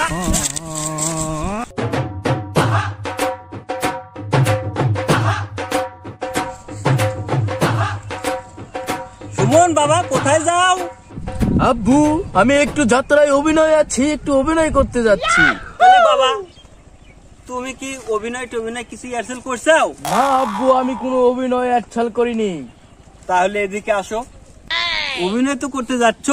সুমন বাবা কোথায় যাও? আব্বু আমি একটু যাত্রায় অভিনয় আছি, একটু অভিনয় করতে যাচ্ছি। বাবা তুমি কি অভিনয় কিছু অ্যাডসেল করছাও? না আব্বু আমি কোনো অভিনয় অ্যাডসেল করিনি। তাহলে এদিকে আসো। অভিনয় তো করতে যাচ্ছ,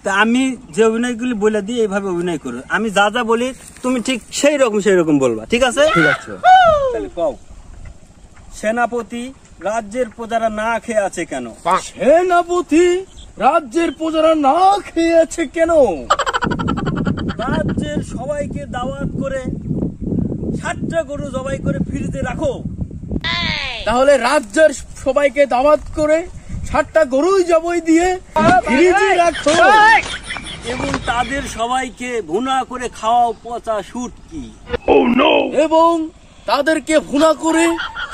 তা আমি যে অভিনয়গুলি বলে দিই এইভাবে অভিনয় করো। আমি যা যা বলি তুমি ঠিক সেই রকম বলবা, ঠিক আছে? ঠিক আছে। তাহলে কও। সেনাপতি রাজ্যের প্রজারা না খেয়ে আছে কেন? সেনাপতি রাজ্যের প্রজারা না খেয়ে আছে কেন? রাজ্যের সবাইকে দাওয়াত করে 7টা গরু জবাই করে ফ্রিজে রাখো। তাহলে রাজ্যের সবাইকে দাওয়াত করে 7টা গরুই জবাই দিয়ে ফ্রিজে রাখো এবং তাদের সবাইকে ভুনা করে খাওয়াও পচা শুটকি। এবং তাদেরকে ভুনা করে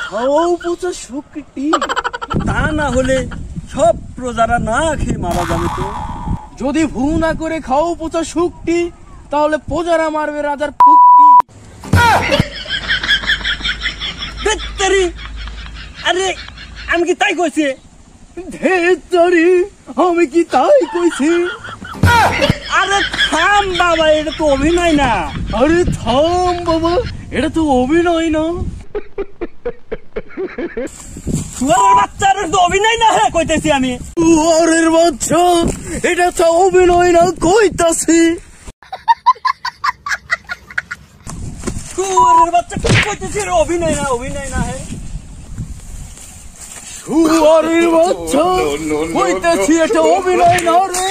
খাওয়াও পচা শুটকি। তা না হলে সব প্রজারা না খেয়ে মারা যাবে। তো যদি ভুনা করে খাওয়াও পচা শুটকি তাহলে প্রজারা মারবে রাজার পুটকি। আরে আমি কি তাই কইছি? আমি কি তাই কইছি? আরে থাম বাবা, এটা তো অভিনয় না। আরে থাম বাবা, এটা তো অভিনয় না। শুয়ারের বাচ্চা, এটা তো অভিনয় না। হ্যাঁ কইতেছি আমি। শুয়ারের বাচ্চা, এটা তো অভিনয় না কইতাছি। শুয়ারের বাচ্চা কইতেছি অভিনয় না, অভিনয় না। হ্যাঁ শুয়ারের বাচ্চা কইতেছি এটা অভিনয় না রে।